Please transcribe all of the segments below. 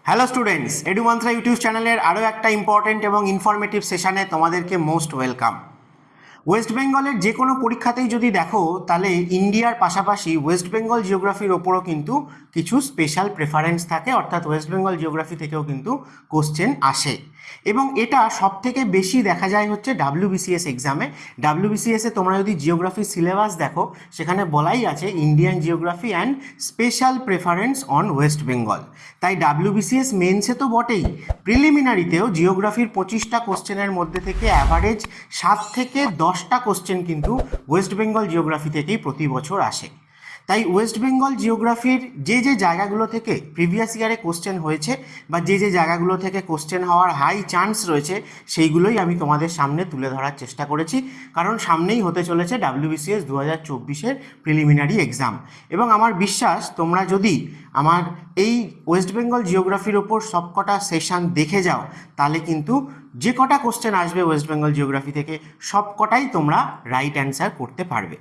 Hello students, এডুমান্ত্রা YouTube চ্যানেলের আরও একটা ইম্পর্টেন্ট এবং ইনফরমেটিভ সেশনে তোমাদেরকে মোস্ট ওয়েলকাম। ওয়েস্ট বেঙ্গলের যে কোনো পরীক্ষাতেই যদি দেখো তাহলে ইন্ডিয়ার পাশাপাশি ওয়েস্ট বেঙ্গল জিওগ্রাফির ওপরও কিন্তু কিছু স্পেশাল প্রেফারেন্স থাকে, অর্থাৎ ওয়েস্ট বেঙ্গল জিওগ্রাফি থেকেও কিন্তু কোশ্চেন আসে এবং এটা সব থেকে বেশি দেখা যায় হচ্ছে ডাব্লিউবিসিএস এক্সামে। ডাব্লিউবিসিএসে তোমরা যদি জিওগ্রাফির সিলেবাস দেখো সেখানে বলাই আছে Indian geography and special preference on West Bengal. তাই ডাব্লিউবিসিএস মেন্সে তো বটেই, প্রিলিমিনারিতেও জিওগ্রাফির 25টা কোশ্চেনের মধ্যে থেকে অ্যাভারেজ 7 থেকে 10টা কোশ্চেন কিন্তু ওয়েস্ট বেঙ্গল জিওগ্রাফি থেকেই প্রতি বছর আসে। তাই ওয়েস্ট বেঙ্গল জিওগ্রাফির যে যে জায়গাগুলো থেকে প্রিভিয়াস ইয়ারে কোশ্চেন হয়েছে বা যে যে জায়গাগুলো থেকে কোশ্চেন হওয়ার হাই চান্স রয়েছে সেইগুলোই আমি তোমাদের সামনে তুলে ধরার চেষ্টা করেছি, কারণ সামনেই হতে চলেছে ডাব্লিউবিসিএস 2024-এর প্রিলিমিনারি এক্সাম। এবং আমার বিশ্বাস তোমরা যদি আমার এই ওয়েস্ট বেঙ্গল জিওগ্রাফির ওপর সবকটা সেশন দেখে যাও তাহলে কিন্তু যে কটা কোশ্চেন আসবে ওয়েস্ট বেঙ্গল জিওগ্রাফি থেকে সবকটাই তোমরা রাইট অ্যান্সার করতে পারবে।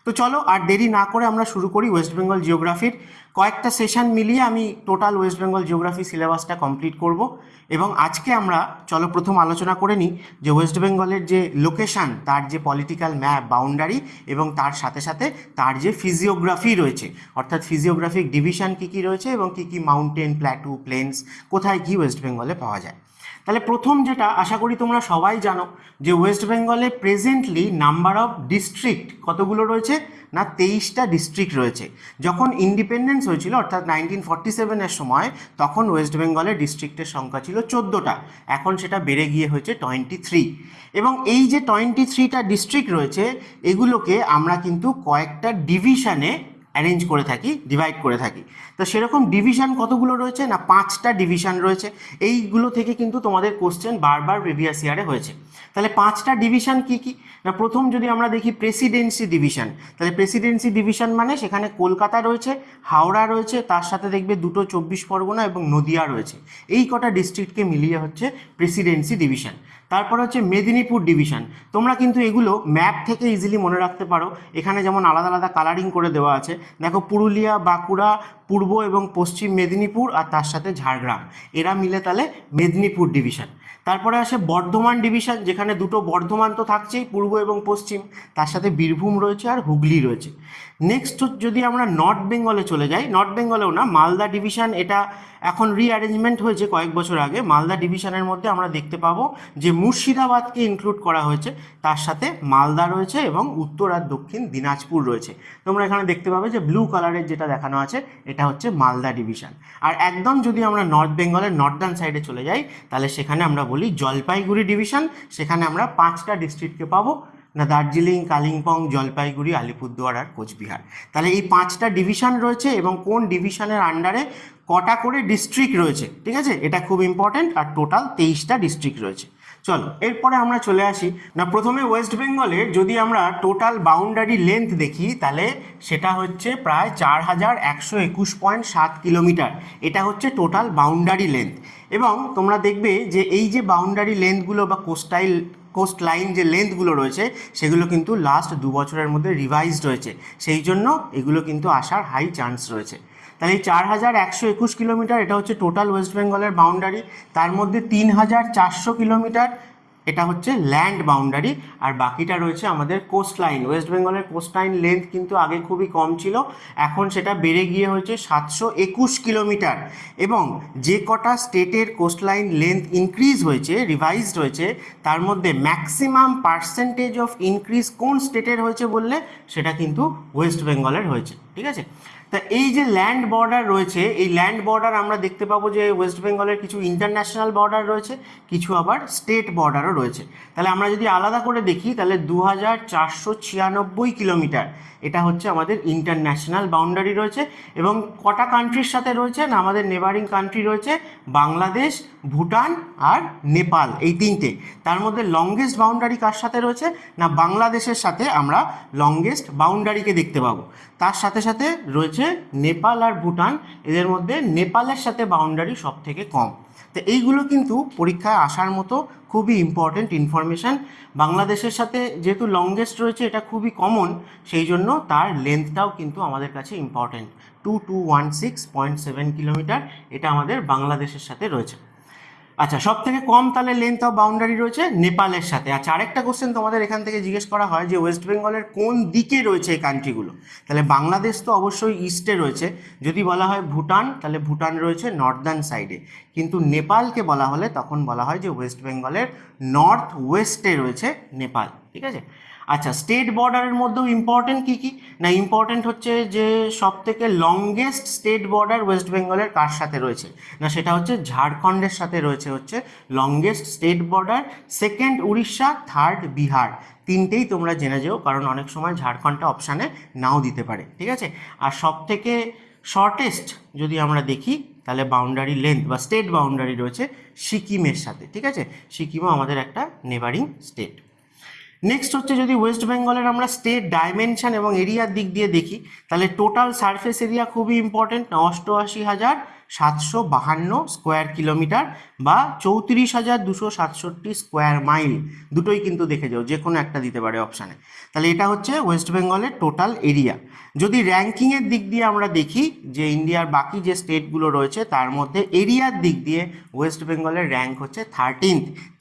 তো চলো আর দেরি না করে আমরা শুরু করি। ওয়েস্ট বেঙ্গল জিওগ্রাফির কয়েকটা সেশন মিলিয়ে আমি টোটাল ওয়েস্ট বেঙ্গল জিওগ্রাফি সিলেবাসটা কমপ্লিট করব এবং আজকে আমরা চলো প্রথম আলোচনা করে নিই যে ওয়েস্ট বেঙ্গলের যে লোকেশান, তার যে পলিটিক্যাল ম্যাপ বাউন্ডারি এবং তার সাথে সাথে তার যে ফিজিওগ্রাফি রয়েছে, অর্থাৎ ফিজিওগ্রাফিক ডিভিশন কী কী রয়েছে এবং কী কী মাউন্টেন, প্ল্যাটু, প্লেন্স কোথায় কী ওয়েস্ট বেঙ্গলে পাওয়া যায়। তাহলে প্রথম যেটা আশা করি তোমরা সবাই জানো যে ওয়েস্ট বেঙ্গলে প্রেজেন্টলি নাম্বার অফ ডিস্ট্রিক্ট কতগুলো রয়েছে না 23টা ডিস্ট্রিক্ট রয়েছে। যখন ইন্ডিপেন্ডেন্স হয়েছিল অর্থাৎ 1947-এর সময় তখন ওয়েস্ট বেঙ্গলের ডিস্ট্রিক্টের সংখ্যা ছিল 14টা, এখন সেটা বেড়ে গিয়ে হয়েছে 23। এবং এই যে 23টা ডিস্ট্রিক্ট রয়েছে এগুলোকে আমরা কিন্তু কয়েকটা ডিভিশনে অ্যারেঞ্জ করে থাকি, ডিভাইড করে থাকি। তো সেরকম ডিভিশন কতগুলো রয়েছে না 5টা ডিভিশন রয়েছে। এইগুলো থেকে কিন্তু তোমাদের কোশ্চেন বারবার প্রিভিয়াস ইয়ারে হয়েছে। তাহলে 5টা ডিভিশন কি কি না, প্রথম যদি আমরা দেখি প্রেসিডেন্সি ডিভিশন, তাহলে প্রেসিডেন্সি ডিভিশন মানে সেখানে কলকাতা রয়েছে, হাওড়া রয়েছে, তার সাথে দেখবে দুটো 24 পরগনা এবং নদিয়া রয়েছে। এই কটা ডিস্ট্রিক্টকে মিলিয়ে হচ্ছে প্রেসিডেন্সি ডিভিশন। তারপর হচ্ছে মেদিনীপুর ডিভিশন। তোমরা কিন্তু এগুলো ম্যাপ থেকে ইজিলি মনে রাখতে পারো, এখানে যেমন আলাদা আলাদা কালারিং করে দেওয়া আছে। দেখো পুরুলিয়া, বাঁকুড়া, পূর্ব এবং পশ্চিম মেদিনীপুর আর তার সাথে ঝাড়গ্রাম, এরা মিলে তাহলে মেদিনীপুর ডিভিশন। তারপরে আসে বর্ধমান ডিভিশন, যেখানে দুটো বর্ধমান তো থাকছেই, পূর্ব এবং পশ্চিম, তার সাথে বীরভূম রয়েছে আর হুগলি রয়েছে। নেক্সট যদি আমরা নর্থ বেঙ্গলে চলে যাই, নর্থ বেঙ্গলেও না মালদা ডিভিশন, এটা এখন রিঅ্যারেঞ্জমেন্ট হয়েছে কয়েক বছর আগে। মালদা ডিভিশনের মধ্যে আমরা দেখতে পাবো যে মুর্শিদাবাদকে ইনক্লুড করা হয়েছে, তার সাথে মালদা রয়েছে এবং উত্তর আর দক্ষিণ দিনাজপুর রয়েছে। তোমরা এখানে দেখতে পাবে যে ব্লু কালারের যেটা দেখানো আছে এটা হচ্ছে মালদা ডিভিশন। আর একদম যদি আমরা নর্থ বেঙ্গলের নর্দার্ন সাইডে চলে যাই তাহলে সেখানে আমরা বলি জলপাইগুড়ি ডিভিশন, সেখানে আমরা 5টা ডিস্ট্রিক্টকে পাবো না দার্জিলিং, কালিম্পং, জলপাইগুড়ি, আলিপুরদুয়ার আর কোচবিহার। তাহলে এই 5টা ডিভিশন রয়েছে এবং কোন ডিভিশনের আন্ডারে কটা করে ডিস্ট্রিক্ট রয়েছে, ঠিক আছে, এটা খুব ইম্পর্টেন্ট। আর টোটাল 23টা ডিস্ট্রিক্ট রয়েছে। চলো এরপরে আমরা চলে আসি না প্রথমে ওয়েস্ট বেঙ্গলের যদি আমরা টোটাল বাউন্ডারি লেন্থ দেখি তাহলে সেটা হচ্ছে প্রায় 4121.7 কিলোমিটার। এটা হচ্ছে টোটাল বাউন্ডারি লেন্থ। এবং তোমরা দেখবে যে এই যে বাউন্ডারি লেন্থগুলো বা কোস্ট লাইন যে লেন্থগুলো রয়েছে সেগুলো কিন্তু লাস্ট 2 বছরের মধ্যে রিভাইজড হয়েছে, সেই জন্য এগুলো কিন্তু আসার হাই চান্স রয়েছে। তাহলে এই 4121 কিলোমিটার এটা হচ্ছে টোটাল ওয়েস্ট বেঙ্গলের বাউন্ডারি। তার মধ্যে 3400 কিলোমিটার এটা হচ্ছে ল্যান্ড বাউন্ডারি, আর বাকিটা রয়েছে আমাদের কোস্ট লাইন। ওয়েস্ট বেঙ্গলের কোস্ট লাইন লেন্থ কিন্তু আগে খুবই কম ছিল, এখন সেটা বেড়ে গিয়ে হয়েছে 721 কিলোমিটার। এবং যে কটা স্টেটের কোস্ট লাইন লেন্থ ইনক্রিজ হয়েছে, রিভাইজড হয়েছে, তার মধ্যে ম্যাক্সিমাম পার্সেন্টেজ অফ ইনক্রিজ কোন স্টেটের হয়েছে বললে সেটা কিন্তু ওয়েস্ট বেঙ্গলের হয়েছে, ঠিক আছে। তা এই যে ল্যান্ড বর্ডার রয়েছে, এই ল্যান্ড বর্ডার আমরা দেখতে পাবো যে ওয়েস্ট বেঙ্গলের কিছু ইন্টারন্যাশনাল বর্ডার রয়েছে, কিছু আবার স্টেট বর্ডারও রয়েছে। তাহলে আমরা যদি আলাদা করে দেখি তাহলে 2496 কিলোমিটার এটা হচ্ছে আমাদের ইন্টারন্যাশনাল বাউন্ডারি রয়েছে। এবং কটা কান্ট্রির সাথে রয়েছে না আমাদের নেবারিং কান্ট্রি রয়েছে বাংলাদেশ, ভুটান আর নেপাল, এই 3টে। তার মধ্যে লংগেস্ট বাউন্ডারি কার সাথে রয়েছে না বাংলাদেশের সাথে আমরা লংগেস্ট বাউন্ডারিকে দেখতে পাবো। তার সাথে সাথে রয়েছে নেপাল আর ভুটান, এদের মধ্যে নেপালের সাথে বাউন্ডারি সব থেকে কম। তো এইগুলো কিন্তু পরীক্ষায় আসার মতো খুবই ইম্পর্টেন্ট ইনফরমেশান। বাংলাদেশের সাথে যেহেতু লংগেস্ট রয়েছে, এটা খুবই কমন, সেই জন্য তার লেন্থটাও কিন্তু আমাদের কাছে ইম্পর্টেন্ট। 2216.7 কিলোমিটার এটা আমাদের বাংলাদেশের সাথে রয়েছে। আচ্ছা, সব থেকে কম তাহলে লেন্থ অফ বাউন্ডারি রয়েছে নেপালের সাথে। আচ্ছা, আরেকটা কোশ্চেন তোমাদের এখান থেকে জিজ্ঞেস করা হয় যে ওয়েস্ট বেঙ্গলের কোন দিকে রয়েছে এই কান্ট্রিগুলো। তাহলে বাংলাদেশ তো অবশ্যই ইস্টে রয়েছে। যদি বলা হয় ভুটান, তাহলে ভুটান রয়েছে নর্দার্ন সাইডে। কিন্তু নেপালকে বলা হলে তখন বলা হয় যে ওয়েস্ট বেঙ্গলের নর্থ ওয়েস্টে রয়েছে নেপাল। ঠিক আছে। আচ্ছা, স্টেট বর্ডারের মধ্যেও ইম্পর্টেন্ট কী কী না, ইম্পর্টেন্ট হচ্ছে যে সব থেকে লংগেস্ট স্টেট বর্ডার ওয়েস্ট বেঙ্গলের কার সাথে রয়েছে না, সেটা হচ্ছে ঝাড়খণ্ডের সাথে রয়েছে হচ্ছে longest state border. Second Orissa, third Bihar. তিনটেই তোমরা জেনে যেও, কারণ অনেক সময় ঝাড়খণ্ডটা অপশানে নাও দিতে পারে। ঠিক আছে। আর সব থেকে শর্টেস্ট যদি আমরা দেখি তাহলে বাউন্ডারি লেন্থ বা স্টেট বাউন্ডারি রয়েছে সিকিমের সাথে। ঠিক আছে, সিকিমও আমাদের একটা নেবারিং স্টেট। নেক্সট হচ্ছে যদি ওয়েস্ট বেঙ্গলের আমরা স্টেট ডাইমেনশন এবং এরিয়ার দিক দিয়ে দেখি, তাহলে টোটাল সারফেস এরিয়া খুবই ইম্পর্টেন্ট, 88,752 স্কোয়ার কিলোমিটার বা 34,267 স্কোয়ার মাইল। দুটোই কিন্তু দেখে যাও, যে কোনো একটা দিতে পারে অপশানে। তাহলে এটা হচ্ছে ওয়েস্ট বেঙ্গলের টোটাল এরিয়া। যদি র্যাঙ্কিংয়ের দিক দিয়ে আমরা দেখি যে ইন্ডিয়ার বাকি যে স্টেটগুলো রয়েছে তার মধ্যে এরিয়ার দিক দিয়ে ওয়েস্ট বেঙ্গলের র্যাঙ্ক হচ্ছে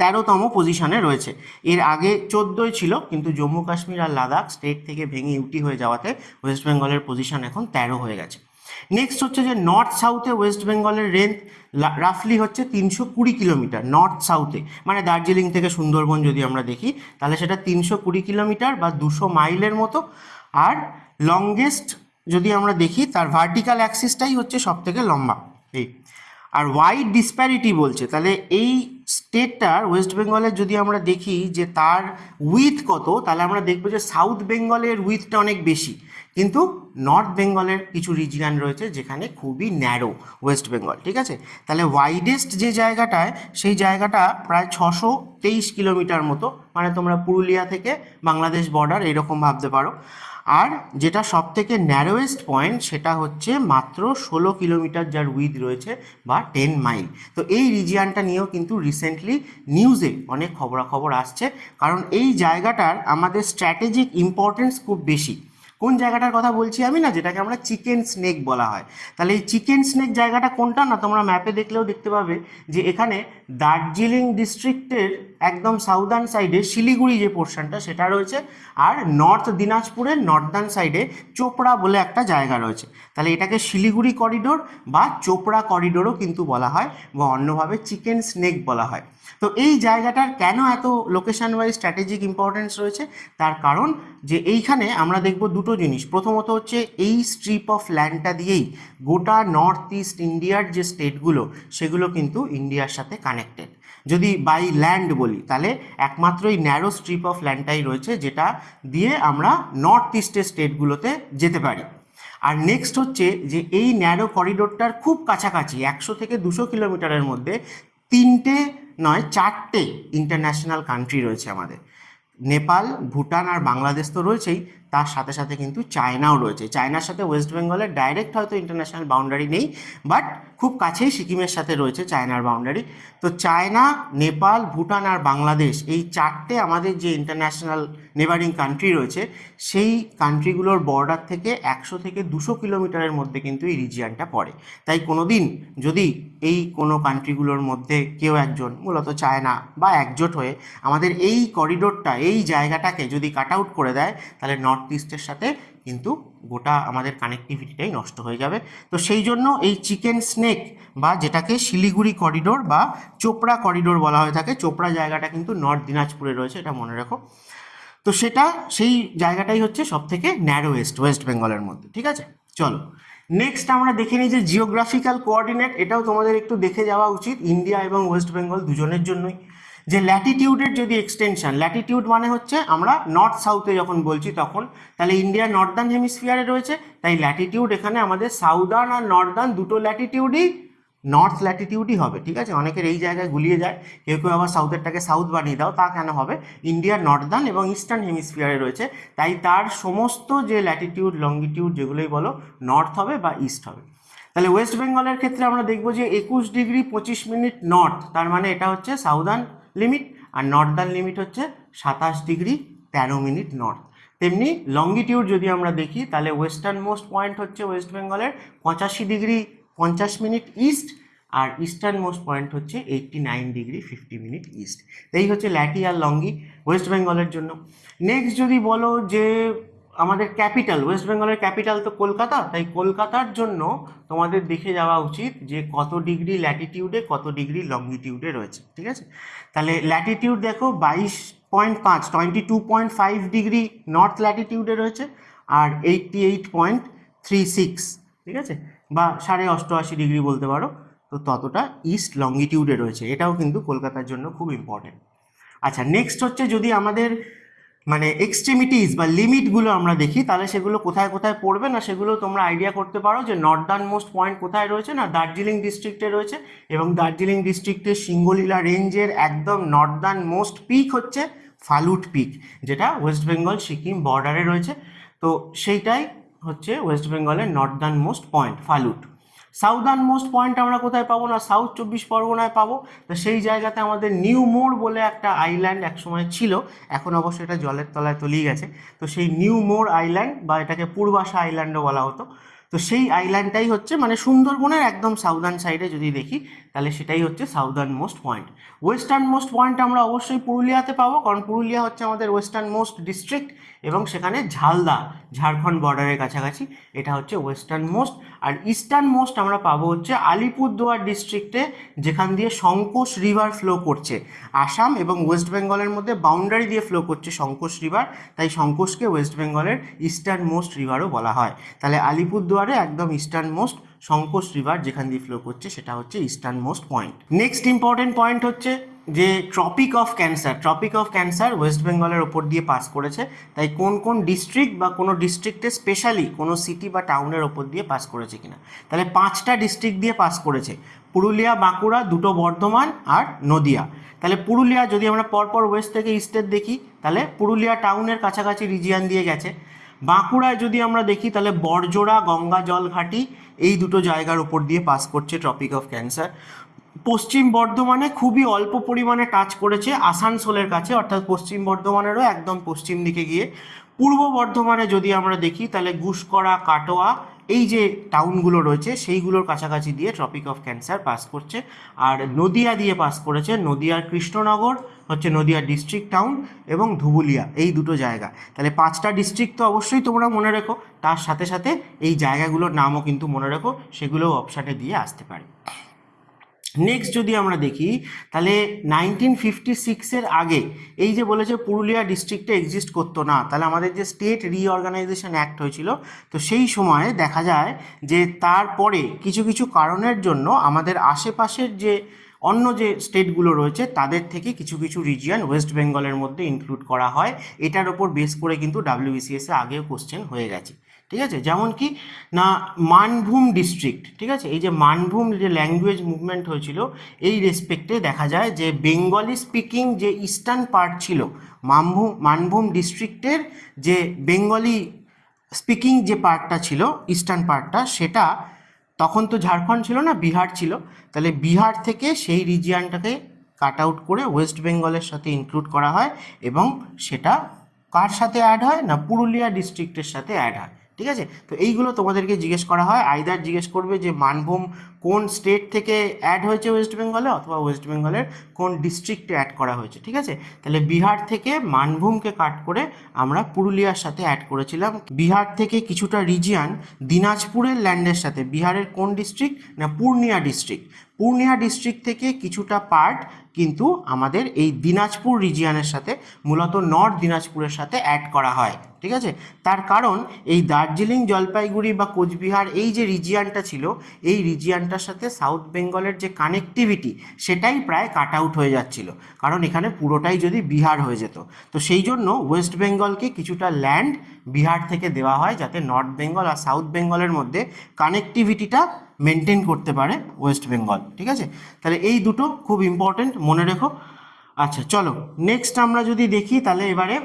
13তম পজিশনে রয়েছে। এর আগে 14 ছিল, কিন্তু জম্মু কাশ্মীর আর লাদাখ স্টেট থেকে ভেঙে ইউটি হয়ে যাওয়াতে ওয়েস্ট বেঙ্গলের পজিশন এখন 13 হয়ে গেছে। নেক্সট হচ্ছে যে নর্থ সাউথে ওয়েস্ট বেঙ্গলের রেঞ্জ রাফলি হচ্ছে 320 কিলোমিটার। নর্থ সাউথে মানে দার্জিলিং থেকে সুন্দরবন যদি আমরা দেখি, তাহলে সেটা 320 কিলোমিটার বা 200 মাইলের মতো। আর লংগেস্ট যদি আমরা দেখি, তার ভার্টিক্যাল অ্যাক্সিসটাই হচ্ছে সব থেকে লম্বা। এই আর ওয়াইড ডিসপ্যারিটি বলছে, তাহলে এই স্টেটটার ওয়েস্ট বেঙ্গলের যদি আমরা দেখি যে তার উইথ কত, তাহলে আমরা দেখবো যে সাউথ বেঙ্গলের উইথটা অনেক বেশি, কিন্তু নর্থ বেঙ্গলের কিছু রিজিয়ন রয়েছে যেখানে খুবই ন্যারো ওয়েস্ট বেঙ্গল। ঠিক আছে। তাহলে ওয়াইডেস্ট যে জায়গাটায়, সেই জায়গাটা প্রায় 623 কিলোমিটার মতো, মানে তোমরা পুরুলিয়া থেকে বাংলাদেশ বর্ডার এরকম ভাবতে পারো। আর যেটা সব থেকে ন্যারোয়েস্ট পয়েন্ট সেটা হচ্ছে মাত্র 16 কিলোমিটার, যার উইথ রয়েছে বা 10 মাইল। তো এই রিজিয়নটা নিয়েও কিন্তু রিসেন্টলি নিউজে অনেক খবরাখবর আসছে, কারণ এই জায়গাটার আমাদের স্ট্র্যাটেজিক ইম্পর্টেন্স খুব বেশি। কোন জায়গাটার কথা বলছি আমি না, যেটাকে আমরা চিকেন স্নেক বলা হয়। তাহলে এই চিকেন স্নেক জায়গাটা কোনটা না, তোমরা ম্যাপে দেখলেও দেখতে পাবে যে এখানে দার্জিলিং ডিস্ট্রিক্টের একদম সাউদার্ন সাইডে শিলিগুড়ি যে পোর্শনটা সেটা রয়েছে, আর নর্থ দিনাজপুরের নর্দার্ন সাইডে চোপড়া বলে একটা জায়গা রয়েছে। তাহলে এটাকে শিলিগুড়ি করিডোর বা চোপড়া করিডোরও কিন্তু বলা হয়, বা অন্যভাবে চিকেন স্নেক বলা হয়। তো এই জায়গাটার কেন এত লোকেশন ওয়াইজ স্ট্র্যাটেজিক ইম্পর্টেন্স রয়েছে, তার কারণ যে এইখানে আমরা দেখব দুটো জিনিস। প্রথমত হচ্ছে এই স্ট্রিপ অফ ল্যান্ডটা দিয়েই গোটা নর্থ ইস্ট ইন্ডিয়ার যে স্টেটগুলো সেগুলো কিন্তু ইন্ডিয়ার সাথে কানেক্টেড। যদি বাই ল্যান্ড বলি, তাহলে একমাত্র এই ন্যারো স্ট্রিপ অফ ল্যান্ডটাই রয়েছে যেটা দিয়ে আমরা নর্থ ইস্টের স্টেটগুলোতে যেতে পারি। আর নেক্সট হচ্ছে যে এই ন্যারো করিডোরটার খুব কাছাকাছি 100 থেকে 200 কিলোমিটারের মধ্যে 4টে ইন্টারন্যাশনাল কান্ট্রি রয়েছে আমাদের। নেপাল, ভুটান আর বাংলাদেশ তো রয়েছেই, তার সাথে সাথে কিন্তু চায়নাও রয়েছে। চায়নার সাথে ওয়েস্ট বেঙ্গলের ডাইরেক্ট হয়তো ইন্টারন্যাশনাল বাউন্ডারি নেই, বাট খুব কাছেই সিকিমের সাথে রয়েছে চায়নার বাউন্ডারি। তো চায়না, নেপাল, ভুটান আর বাংলাদেশ এই 4টে আমাদের যে ইন্টারন্যাশনাল নেবারিং কান্ট্রি রয়েছে, সেই কান্ট্রিগুলোর বর্ডার থেকে 100 থেকে 200 কিলোমিটারের মধ্যে কিন্তু এই রিজিয়নটা পড়ে। তাই কোনো দিন যদি এই কোনো কান্ট্রিগুলোর মধ্যে কেউ একজন, মূলত চায়না, বা একজোট হয়ে আমাদের এই করিডোরটা, এই জায়গাটাকে যদি কাট আউট করে দেয়, তাহলে নর্থ ইস্টের সাথে কিন্তু গোটা আমাদের কানেক্টিভিটিটাই নষ্ট হয়ে যাবে। তো সেই জন্য এই চিকেন স্নেক বা যেটাকে শিলিগুড়ি করিডোর বা চোপড়া করিডোর বলা হয়ে থাকে, চোপড়া জায়গাটা কিন্তু নর্থ দিনাজপুরে রয়েছে, এটা মনে রাখো। তো সেটা সেই জায়গাটাই হচ্ছে সব থেকে ন্যারোয়েস্ট ওয়েস্ট বেঙ্গলের মধ্যে। ঠিক আছে, চলো নেক্সট আমরা দেখে নিই যে জিওগ্রাফিক্যাল কোঅর্ডিনেট। এটাও তোমাদের একটু দেখে যাওয়া উচিত ইন্ডিয়া এবং ওয়েস্ট বেঙ্গল দুজনের জন্যই। যে ল্যাটিটিউডের যদি এক্সটেনশন, ল্যাটিটিউড মানে হচ্ছে আমরা নর্থ সাউথে যখন বলছি তখন, তাহলে ইন্ডিয়া নর্দার্ন হেমিস্ফিয়ারে রয়েছে, তাই ল্যাটিটিউড এখানে আমাদের সাউদার্ন আর নর্দার্ন দুটো ল্যাটিটিউডই নর্থ ল্যাটিটিউডই হবে। ঠিক আছে, অনেকের এই জায়গায় গুলিয়ে যায়, কেউ কেউ আবার সাউথেরটাকে সাউথ বানিয়ে দাও, তা কেন হবে? ইন্ডিয়ার নর্দার্ন এবং ইস্টার্ন হেমিস্ফিয়ারে রয়েছে, তাই তার সমস্ত যে ল্যাটিটিউড লঙ্গিটিউড যেগুলোই বলো নর্থ হবে বা ইস্ট হবে। তাহলে ওয়েস্ট বেঙ্গলের ক্ষেত্রে আমরা দেখব যে 21°25' নর্থ, তার মানে এটা হচ্ছে সাউদার্ন লিমিট, আর নর্দার্ন লিমিট হচ্ছে 27°13' নর্থ। তেমনি লঙ্গিটিউড যদি আমরা দেখি তাহলে ওয়েস্টার্ন মোস্ট পয়েন্ট হচ্ছে ওয়েস্ট বেঙ্গলের 85°50' ইস্ট, আর ইস্টার্ন মোস্ট পয়েন্ট হচ্ছে 89°50' ইস্ট। এই হচ্ছে ল্যাটি আর লঙ্গি ওয়েস্ট বেঙ্গলের জন্য। নেক্সট যদি বলো যে আমাদের ক্যাপিটাল, ওয়েস্ট বেঙ্গলের ক্যাপিটাল তো কলকাতা, তাই কলকাতার জন্য তোমাদের দেখে যাওয়া উচিত যে কত ডিগ্রি ল্যাটিটিউডে কত ডিগ্রি লঙ্গিটিউডে রয়েছে, ঠিক আছে। তাহলে ল্যাটিটিউড দেখো 22.5 নর্থ ল্যাটিটিউডে রয়েছে, আর 88.36, ঠিক আছে, বা 88.5 বলতে পারো, তো ততটা ইস্ট লঙ্গিটিউডে রয়েছে। এটাও কিন্তু কলকাতার জন্য খুব ইম্পর্টেন্ট। আচ্ছা, নেক্সট হচ্ছে যদি আমাদের মানে এক্সট্রিমিটিস বা লিমিটগুলো আমরা দেখি, তাহলে সেগুলো কোথায় কোথায় পড়বে না সেগুলো তোমরা আইডিয়া করতে পারো যে নর্দার্ন মোস্ট পয়েন্ট কোথায় রয়েছে না দার্জিলিং ডিস্ট্রিক্টে রয়েছে, এবং দার্জিলিং ডিস্ট্রিক্টের সিঙ্গলীলা রেঞ্জের একদম নর্দার্ন মোস্ট পিক হচ্ছে ফালুট পিক, যেটা ওয়েস্ট বেঙ্গল সিকিম বর্ডারে রয়েছে। তো সেইটাই হচ্ছে ওয়েস্ট বেঙ্গলের Northern most point Phalut. Southern most point আমরা কোথায় পাবো না সাউথ 24 পরগনায় পাবো। তো সেই জায়গাতে আমাদের নিউ মোর বলে একটা আইল্যান্ড একসময় ছিল, এখন অবশ্যই এটা জলের তলায় তলিয়ে গেছে। তো সেই নিউ মোর আইল্যান্ড, বা এটাকে পূর্বাশা আইল্যান্ডও বলা হতো, তো সেই আইল্যান্ডটাই হচ্ছে মানে সুন্দরবনের একদম সাউদার্ন সাইডে যদি দেখি তাহলে সেটাই হচ্ছে southern most point. Western most point আমরা অবশ্যই পুরুলিয়াতে পাবো, কারণ পুরুলিয়া হচ্ছে আমাদের ওয়েস্টার্ন মোস্ট ডিস্ট্রিক্ট, এবং সেখানে ঝালদা ঝাড়খণ্ড বর্ডারের কাছাকাছি, এটা হচ্ছে ওয়েস্টার্ন মোস্ট। আর ইস্টার্ন মোস্ট আমরা পাবো হচ্ছে আলিপুরদুয়ার ডিস্ট্রিক্টে, যেখান দিয়ে সংকোশ রিভার ফ্লো করছে, আসাম এবং ওয়েস্ট বেঙ্গলের মধ্যে বাউন্ডারি দিয়ে ফ্লো করছে সংকোশ রিভার, তাই সংকোশকে ওয়েস্ট বেঙ্গলের ইস্টার্ন মোস্ট রিভারও বলা হয়। তাহলে আলিপুরদুয়ারে একদম ইস্টার্ন মোস্ট সংকোশ রিভার যেখান দিয়ে ফ্লো করছে সেটা হচ্ছে eastern most point. Next important point হচ্ছে যে tropic of cancer. Tropic of cancer west বেঙ্গলের ওপর দিয়ে পাস করেছে, তাই কোন কোন ডিস্ট্রিক্ট বা কোনো ডিস্ট্রিক্টে স্পেশালি কোনো সিটি বা টাউনের ওপর দিয়ে পাস করেছে কিনা, তাহলে 5টা ডিস্ট্রিক্ট দিয়ে পাস করেছে, পুরুলিয়া, বাঁকুড়া, 2টো বর্ধমান আর নদিয়া। তাহলে পুরুলিয়া যদি আমরা পরপর ওয়েস্ট থেকে ইস্টের দেখি তাহলে পুরুলিয়া টাউনের কাছাকাছি রিজিয়ান দিয়ে গেছে। বাঁকুড়ায় যদি আমরা দেখি তাহলে বড়জোড়া, গঙ্গা জলঘাটি, এই 2টো জায়গার উপর দিয়ে পাস করছে ট্রপিক অফ ক্যান্সার। পশ্চিম বর্ধমানে খুবই অল্প পরিমাণে টাচ করেছে আসানসোলের কাছে, অর্থাৎ পশ্চিম বর্ধমানেরও একদম পশ্চিম দিকে গিয়ে। পূর্ব বর্ধমানে যদি আমরা দেখি তাহলে গুসকরা, কাটোয়া, এই যে টাউনগুলো রয়েছে সেইগুলোর কাছাকাছি দিয়ে ট্রপিক অফ ক্যান্সার পাস করছে। আর নদিয়া দিয়ে পাস করেছে, নদিয়ার কৃষ্ণনগর হচ্ছে নদিয়া ডিস্ট্রিক্ট টাউন, এবং ধুবুলিয়া, এই 2টো জায়গা। তাহলে 5টা ডিস্ট্রিক্ট তো অবশ্যই তোমরা মনে রেখো, তার সাথে সাথে এই জায়গাগুলোর নামও কিন্তু মনে রেখো, সেগুলোও অপশানে দিয়ে আসতে পারে। নেক্সট যদি আমরা দেখি তাহলে 1956-এর আগে এই যে বলেছে পুরুলিয়া ডিস্ট্রিক্টে এক্সিস্ট করতো না, তাহলে আমাদের যে স্টেট রিঅর্গানাইজেশন অ্যাক্ট হয়েছিল, তো সেই সময় দেখা যায় যে তারপরে কিছু কিছু কারণের জন্য আমাদের আশেপাশের যে অন্য যে স্টেটগুলো রয়েছে তাদের থেকে কিছু কিছু রিজিয়ন ওয়েস্ট বেঙ্গলের মধ্যে ইনক্লুড করা হয়। এটার ওপর বেস করে কিন্তু WBCS-এ আগেও কোশ্চেন হয়ে গেছে, ঠিক আছে। যেমন কি না মানভূম ডিস্ট্রিক্ট, ঠিক আছে, এই যে মানভূম যে ল্যাঙ্গুয়েজ মুভমেন্ট হয়েছিল এই রেসপেক্টে দেখা যায় যে বেঙ্গলি স্পিকিং যে ইস্টার্ন পার্ট ছিল, মানভূম ডিস্ট্রিক্টের যে বেঙ্গলি স্পিকিং যে পার্টটা ছিল ইস্টার্ন পার্টটা, সেটা তখন তো ঝাড়খণ্ড ছিল না, বিহার ছিল। তাহলে বিহার থেকে সেই রিজিয়ানটাকে কাট আউট করে ওয়েস্ট বেঙ্গলের সাথে ইনক্লুড করা হয়, এবং সেটা কার সাথে অ্যাড হয় না পুরুলিয়া ডিস্ট্রিক্টের সাথে অ্যাড হয়, ঠিক আছে। তো এইগুলো তোমাদেরকে জিজ্ঞেস করা হয়, আইদার জিজ্ঞেস করবে যে মানভূম কোন স্টেট থেকে অ্যাড হয়েছে ওয়েস্ট বেঙ্গলে, অথবা ওয়েস্ট বেঙ্গলের কোন ডিস্ট্রিক্টে অ্যাড করা হয়েছে, ঠিক আছে। তাহলে বিহার থেকে মানভূমকে কাট করে আমরা পুরুলিয়ার সাথে অ্যাড করেছিলাম। বিহার থেকে কিছুটা রিজিয়ান দিনাজপুরের ল্যান্ডের সাথে, বিহারের কোন ডিস্ট্রিক্ট না পূর্ণিয়া ডিস্ট্রিক্ট, পূর্ণিয়া ডিস্ট্রিক্ট থেকে কিছুটা পার্ট কিন্তু আমাদের এই দিনাজপুর রিজিয়ানের সাথে, মূলত নর্থ দিনাজপুরের সাথে অ্যাড করা হয়, ঠিক আছে। তার কারণ এই দার্জিলিং, জলপাইগুড়ি বা কোচবিহার এই যে রিজিয়ানটা ছিল, এই রিজিয়ানটার সাথে সাউথ বেঙ্গলের যে কানেক্টিভিটি সেটাই প্রায় কাট আউট হয়ে যাচ্ছিল, কারণ এখানে পুরোটাই যদি বিহার হয়ে যেত। তো সেই জন্য ওয়েস্ট বেঙ্গলকে কিছুটা ল্যান্ড বিহার থেকে দেওয়া হয়, যাতে নর্থ বেঙ্গল আর সাউথ বেঙ্গলের মধ্যে কানেক্টিভিটিটা মেনটেন করতে পারে ওয়েস্ট বেঙ্গল, ঠিক আছে। তাহলে এই 2টো খুব ইম্পর্টেন্ট, মনে রেখো। আচ্ছা চলো নেক্সট আমরা যদি দেখি তাহলে এবারে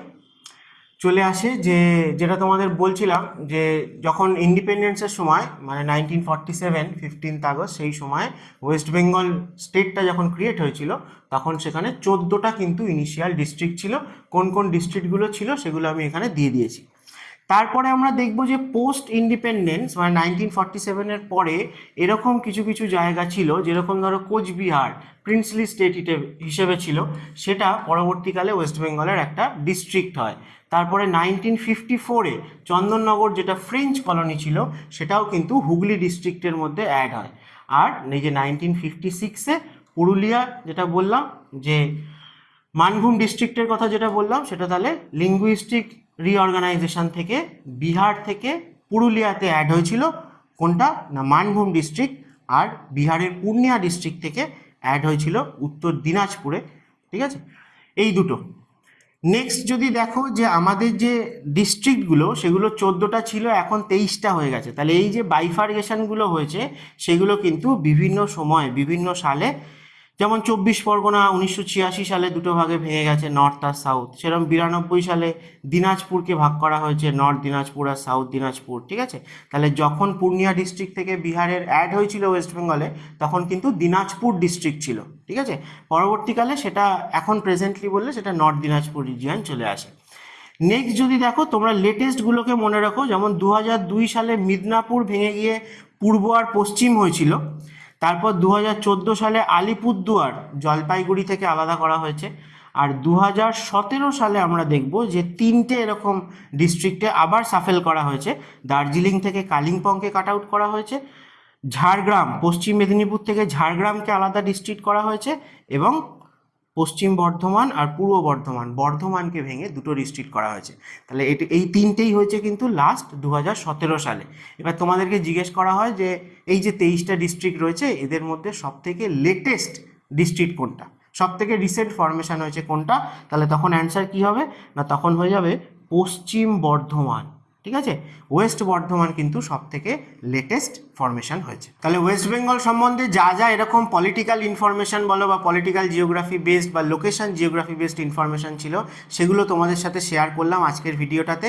চলে আসে যে যেটা তোমাদের বলছিলাম যে যখন ইন্ডিপেন্ডেন্সের সময় মানে 1947 15th আগস্ট সেই সময় ওয়েস্ট বেঙ্গল স্টেটটা যখন ক্রিয়েট হয়েছিল তখন সেখানে 14টা কিন্তু ইনিশিয়াল ডিস্ট্রিক্ট ছিল। কোন কোন ডিস্ট্রিক্টগুলো ছিল সেগুলো আমি এখানে দিয়ে দিয়েছি। তারপরে আমরা দেখব যে পোস্ট ইন্ডিপেন্ডেন্স মানে 1947-এর পরে এরকম কিছু কিছু জায়গা ছিল, যেরকম ধরো কোচবিহার প্রিন্সলি স্টেট হিসেবে ছিল, সেটা পরবর্তীকালে ওয়েস্ট বেঙ্গলের একটা ডিস্ট্রিক্ট হয়। তারপরে 1954-এ চন্দননগর যেটা ফ্রেঞ্চ কলোনি ছিল সেটাও কিন্তু হুগলি ডিস্ট্রিক্টের মধ্যে অ্যাড হয়। আর এই যে 1956-এ পুরুলিয়া যেটা বললাম যে মানভূম ডিস্ট্রিক্টের কথা যেটা বললাম সেটা তাহলে লিঙ্গুইস্টিক রিঅর্গানাইজেশন থেকে বিহার থেকে পুরুলিয়াতে অ্যাড হয়েছিল। কোনটা না মানভূম ডিস্ট্রিক্ট, আর বিহারের পূর্ণিয়া ডিস্ট্রিক্ট থেকে অ্যাড হয়েছিল উত্তর দিনাজপুরে। ঠিক আছে, এই দুটো। নেক্সট যদি দেখো যে আমাদের যে ডিস্ট্রিক্টগুলো সেগুলো 14টা ছিল, এখন 23টা হয়ে গেছে। তাহলে এই যে বাইফার্গেশনগুলো হয়েছে সেগুলো কিন্তু বিভিন্ন সময় বিভিন্ন সালে, যেমন 24 পরগনা 1986 সালে দুটো ভাগে ভেঙে গেছে, নর্থ আর সাউথ। সেরকম 92 সালে দিনাজপুরকে ভাগ করা হয়েছে, নর্থ দিনাজপুর আর সাউথ দিনাজপুর। ঠিক আছে, তাহলে যখন পূর্ণিয়া ডিস্ট্রিক্ট থেকে বিহারের অ্যাড হয়েছিল ওয়েস্ট বেঙ্গলে তখন কিন্তু দিনাজপুর ডিস্ট্রিক্ট ছিল। ঠিক আছে, পরবর্তীকালে সেটা এখন প্রেজেন্টলি বললে সেটা নর্থ দিনাজপুর রিজিয়ন চলে আসে। নেক্সট যদি দেখো তোমরা লেটেস্টগুলোকে মনে রাখো, যেমন 2002 সালে মিদনাপুর ভেঙে গিয়ে পূর্ব আর পশ্চিম হয়েছিল। তারপর 2014 সালে আলিপুরদুয়ার জলপাইগুড়ি থেকে আলাদা করা হয়েছে। আর 2017 সালে আমরা দেখব যে 3টে এরকম ডিস্ট্রিক্টে আবার সাফেল করা হয়েছে। দার্জিলিং থেকে কালিম্পংকে কাট আউট করা হয়েছে, ঝাড়গ্রাম পশ্চিম মেদিনীপুর থেকে ঝাড়গ্রামকে আলাদা ডিস্ট্রিক্ট করা হয়েছে, এবং পশ্চিম বর্ধমান আর পূর্ব বর্ধমানকে ভেঙে দুটো ডিস্ট্রিক্ট করা হয়েছে। তাহলে এই 3টেই হয়েছে কিন্তু লাস্ট 2017 সালে। এবার তোমাদেরকে জিজ্ঞেস করা হয় যে এই যে 23টা ডিস্ট্রিক্ট রয়েছে এদের মধ্যে সবথেকে লেটেস্ট ডিস্ট্রিক্ট কোনটা, সবথেকে রিসেন্ট ফরমেশন হয়েছে কোনটা, তাহলে তখন অ্যান্সার কি হবে না, তখন হয়ে যাবে পশ্চিম বর্ধমান। ঠিক আছে, ওয়েস্ট বর্ধমান কিন্তু সব থেকে লেটেস্ট ফরমেশন হয়েছে। তাহলে ওয়েস্ট বেঙ্গল সম্বন্ধে যা যা এরকম পলিটিক্যাল ইনফরমেশন বলো বা পলিটিক্যাল জিওগ্রাফি বেসড বা লোকেশন জিওগ্রাফি বেসড ইনফরমেশন ছিল সেগুলো তোমাদের সাথে শেয়ার করলাম আজকের ভিডিওটাতে।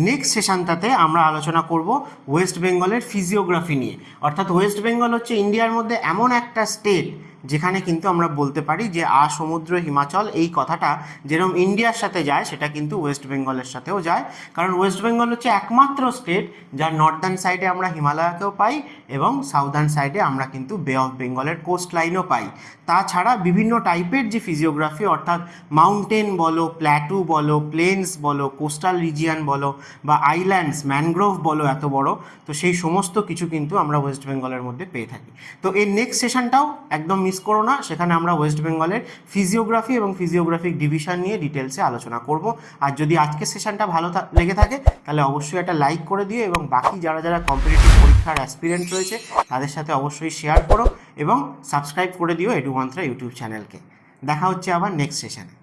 নেক্সট সেশনটাতে আমরা আলোচনা করব ওয়েস্ট বেঙ্গলের ফিজিওগ্রাফি নিয়ে। অর্থাৎ ওয়েস্ট বেঙ্গল হচ্ছে ইন্ডিয়ার মধ্যে এমন একটা স্টেট যেখানে কিন্তু আমরা বলতে পারি যে সমুদ্র হিমাচল এই কথাটা যেরকম ইন্ডিয়ার সাথে যায় সেটা কিন্তু ওয়েস্ট বেঙ্গলের সাথেও যায়। কারণ ওয়েস্ট বেঙ্গল হচ্ছে একমাত্র স্টেট যার নর্দার্ন সাইডে আমরা হিমালয়কেও পাই এবং সাউদার্ন সাইডে আমরা কিন্তু বে অফ বেঙ্গলের কোস্ট লাইনও পাই। তাছাড়া বিভিন্ন টাইপের যে ফিজিওগ্রাফি অর্থাৎ মাউন্টেন বলো, প্ল্যাটু বলো, প্লেন্স বলো, কোস্টাল রিজিয়ান বলো বা আইল্যান্ডস ম্যানগ্রোভ বলো এত বড়, তো সেই সমস্ত কিছু কিন্তু আমরা ওয়েস্ট বেঙ্গলের মধ্যে পেয়ে থাকি। তো এই নেক্সট সেশনটাও একদম মিস করো না, সেখানে আমরা ওয়েস্ট বেঙ্গলের ফিজিওগ্রাফি এবং ফিজিওগ্রাফিক ডিভিশন নিয়ে ডিটেলসে আলোচনা করব। আর যদি আজকের সেশনটা ভালো লেগে থাকে তাহলে অবশ্যই একটা লাইক করে দিও এবং বাকি যারা যারা কম্পিটিটিভ পরীক্ষার অ্যাসপিরেন্ট রয়েছে তাদের সাথে অবশ্যই শেয়ার করো এবং সাবস্ক্রাইব করে দিও এডুমন্ত্রা ইউটিউব চ্যানেলকে। দেখা হচ্ছে আবার নেক্সট সেশনে।